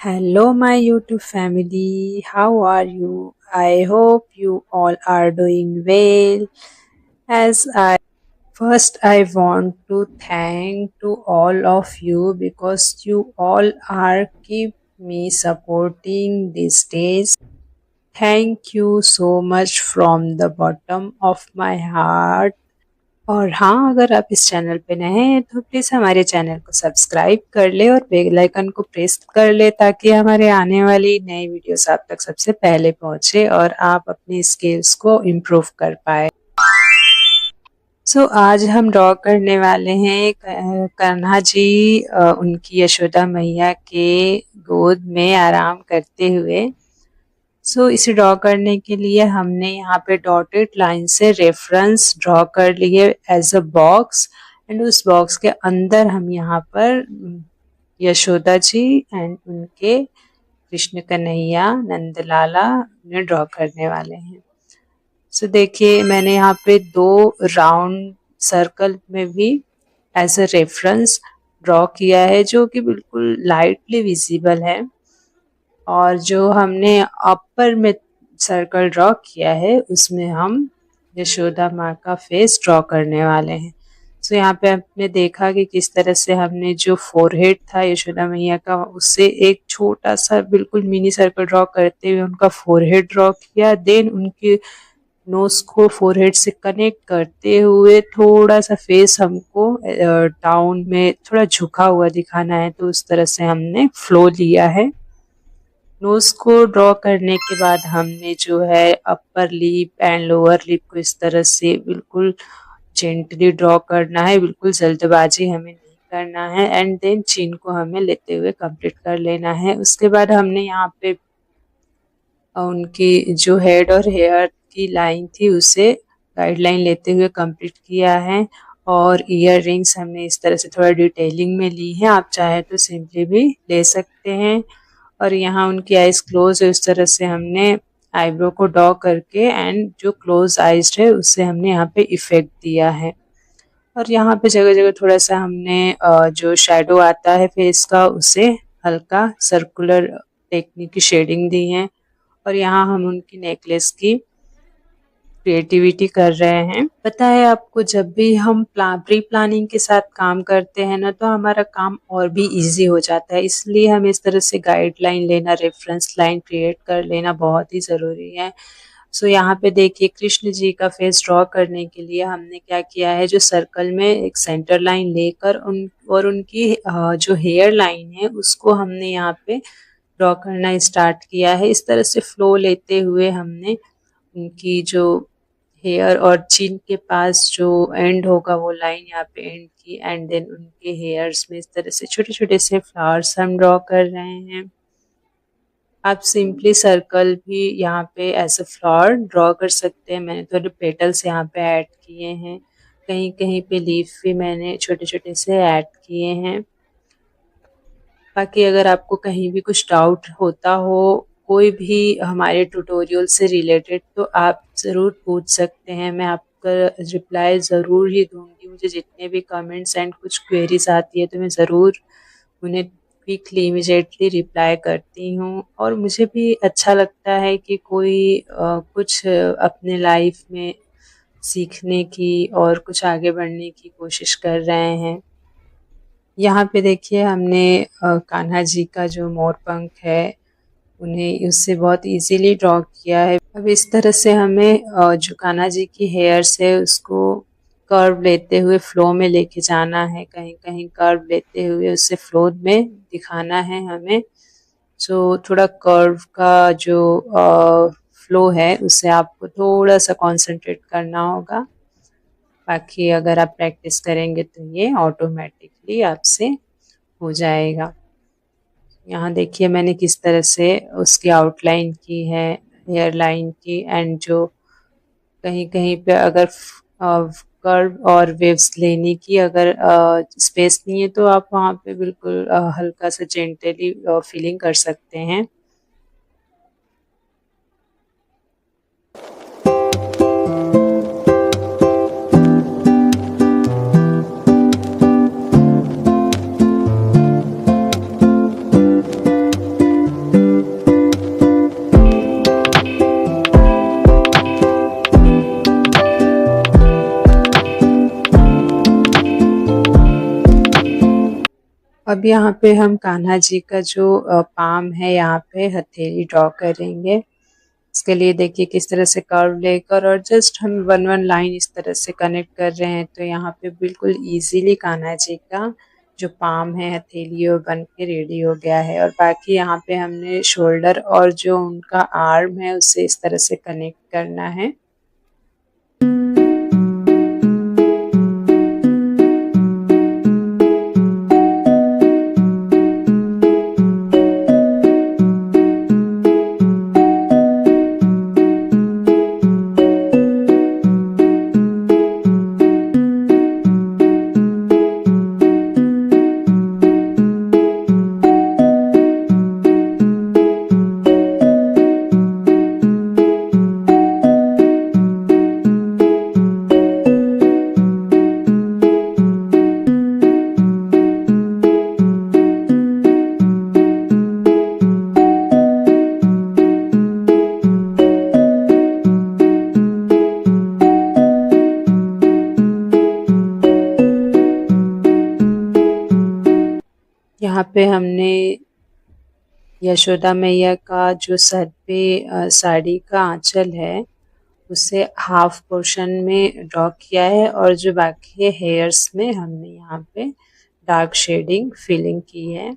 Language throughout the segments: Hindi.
Hello, my YouTube family. How are you? I hope you all are doing well. As I first, I want to thank to all of you because you all are keep me supporting these days. Thank you so much from the bottom of my heart. और हाँ, अगर आप इस चैनल पे नए हैं तो प्लीज़ हमारे चैनल को सब्सक्राइब कर ले और बेल आइकन को प्रेस कर ले ताकि हमारे आने वाली नई वीडियोस आप तक सबसे पहले पहुंचे और आप अपनी स्किल्स को इम्प्रूव कर पाए। आज हम ड्रॉ करने वाले हैं कान्हा जी उनकी यशोदा मैया के गोद में आराम करते हुए। इसे ड्रॉ करने के लिए हमने यहाँ पे डॉटेड लाइन से रेफरेंस ड्रॉ कर लिए एज अ बॉक्स एंड उस बॉक्स के अंदर हम यहाँ पर यशोदा जी एंड उनके कृष्ण कन्हैया नंदलाला उन्हें ड्रॉ करने वाले हैं। देखिए मैंने यहाँ पे 2 राउंड सर्कल में भी एज अ रेफरेंस ड्रॉ किया है जो कि बिल्कुल लाइटली विजिबल है और जो हमने अपर में सर्कल ड्रॉ किया है उसमें हम यशोदा माँ का फेस ड्रॉ करने वाले हैं। यहाँ पे आपने देखा कि किस तरह से हमने जो फोरहेड था यशोदा मैया का उससे एक छोटा सा बिल्कुल मिनी सर्कल ड्रॉ करते हुए उनका फोरहेड ड्रॉ किया। देन उनके नोज को फोरहेड से कनेक्ट करते हुए थोड़ा सा फेस हमको डाउन में थोड़ा झुका हुआ दिखाना है तो उस तरह से हमने फ्लो लिया है। नोज को ड्रॉ करने के बाद हमने जो है upper lip and lower lip को इस तरह से बिल्कुल जेंटली ड्रॉ करना है, बिल्कुल जल्दबाजी हमें नहीं करना है एंड देन चिन को हमें लेते हुए कंप्लीट कर लेना है। उसके बाद हमने यहाँ पे उनकी जो हेड और हेयर की लाइन थी उसे गाइडलाइन लेते हुए कंप्लीट किया है और ईयर रिंग्स हमने इस तरह से थोड़ा डिटेलिंग में ली है, आप चाहे तो सिंपली भी ले सकते हैं। और यहाँ उनकी आइज क्लोज है, इस तरह से हमने आईब्रो को ड्रॉ करके एंड जो क्लोज आइज है उससे हमने यहाँ पे इफेक्ट दिया है। और यहाँ पे जगह जगह थोड़ा सा हमने जो शेडो आता है फेस का उसे हल्का सर्कुलर टेक्निक की शेडिंग दी है। और यहाँ हम उनकी नेकलेस की क्रिएटिविटी कर रहे हैं। पता है आपको, जब भी हम प्री प्लानिंग के साथ काम करते हैं ना तो हमारा काम और भी इजी हो जाता है, इसलिए हमें इस तरह से गाइडलाइन लेना, रेफरेंस लाइन क्रिएट कर लेना बहुत ही ज़रूरी है। यहाँ पे देखिए कृष्ण जी का फेस ड्रॉ करने के लिए हमने क्या किया है, जो सर्कल में एक सेंटर लाइन लेकर उनकी जो हेयर लाइन है उसको हमने यहाँ पे ड्रॉ करना स्टार्ट किया है। इस तरह से फ्लो लेते हुए हमने उनकी जो हेयर और चिन के पास जो एंड होगा वो लाइन यहाँ पे एंड की एंड देन उनके हेयर्स में इस तरह से छोटे छोटे से फ्लावर्स हम ड्रॉ कर रहे हैं। आप सिंपली सर्कल भी यहाँ पे एज अ फ्लावर ड्रॉ कर सकते हैं। मैंने थोड़े पेटल्स यहाँ पे ऐड किए हैं, कहीं कहीं पे लीफ भी मैंने छोटे छोटे से ऐड किए हैं। बाकी अगर आपको कहीं भी कुछ डाउट होता हो कोई भी हमारे ट्यूटोरियल से रिलेटेड तो आप ज़रूर पूछ सकते हैं, मैं आपका रिप्लाई ज़रूर ही दूंगी। मुझे जितने भी कमेंट्स एंड कुछ क्वेरीज आती है तो मैं ज़रूर उन्हें क्विकली इमीडिएटली रिप्लाई करती हूँ। और मुझे भी अच्छा लगता है कि कोई कुछ अपने लाइफ में सीखने की और कुछ आगे बढ़ने की कोशिश कर रहे हैं। यहाँ पे देखिए हमने कान्हा जी का जो मोर पंख है उन्हें उससे बहुत इजीली ड्रॉ किया है। अब इस तरह से हमें जो कान्हा जी की हेयर्स है उसको कर्व लेते हुए फ्लो में लेके जाना है, कहीं कहीं कर्व लेते हुए उससे फ्लो में दिखाना है हमें। थोड़ा कर्व का जो फ्लो है उससे आपको थोड़ा सा कंसंट्रेट करना होगा, बाकी अगर आप प्रैक्टिस करेंगे तो ये ऑटोमेटिकली आपसे हो जाएगा। यहाँ देखिए मैंने किस तरह से उसकी आउटलाइन की है हेयर लाइन की एंड जो कहीं कहीं पे अगर कर्व और वेव्स लेने की अगर स्पेस नहीं है तो आप वहाँ पे बिल्कुल हल्का सा जेंटली फीलिंग कर सकते हैं। अब यहाँ पे हम कान्हा जी का जो पाम है यहाँ पे हथेली ड्रॉ करेंगे। इसके लिए देखिए किस तरह से कर्व लेकर और जस्ट हम वन वन लाइन इस तरह से कनेक्ट कर रहे हैं, तो यहाँ पे बिल्कुल इजीली कान्हा जी का जो पाम है हथेली वो बन के रेडी हो गया है। और बाकी यहाँ पे हमने शोल्डर और जो उनका आर्म है उसे इस तरह से कनेक्ट करना है। यहाँ पे हमने यशोदा मैया का जो सर पे साड़ी का आंचल है उसे हाफ पोर्शन में ड्रॉ किया है और जो बाकी हेयर्स में हमने यहाँ पे डार्क शेडिंग फिलिंग की है।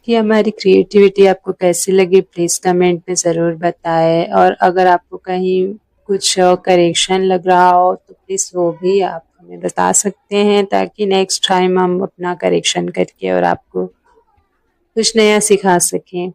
कि हमारी क्रिएटिविटी आपको कैसी लगी प्लीज़ कमेंट में ज़रूर बताएं, और अगर आपको कहीं कुछ करेक्शन लग रहा हो तो प्लीज़ वो भी आप हमें बता सकते हैं, ताकि नेक्स्ट टाइम हम अपना करेक्शन करके और आपको कुछ नया सिखा सकें।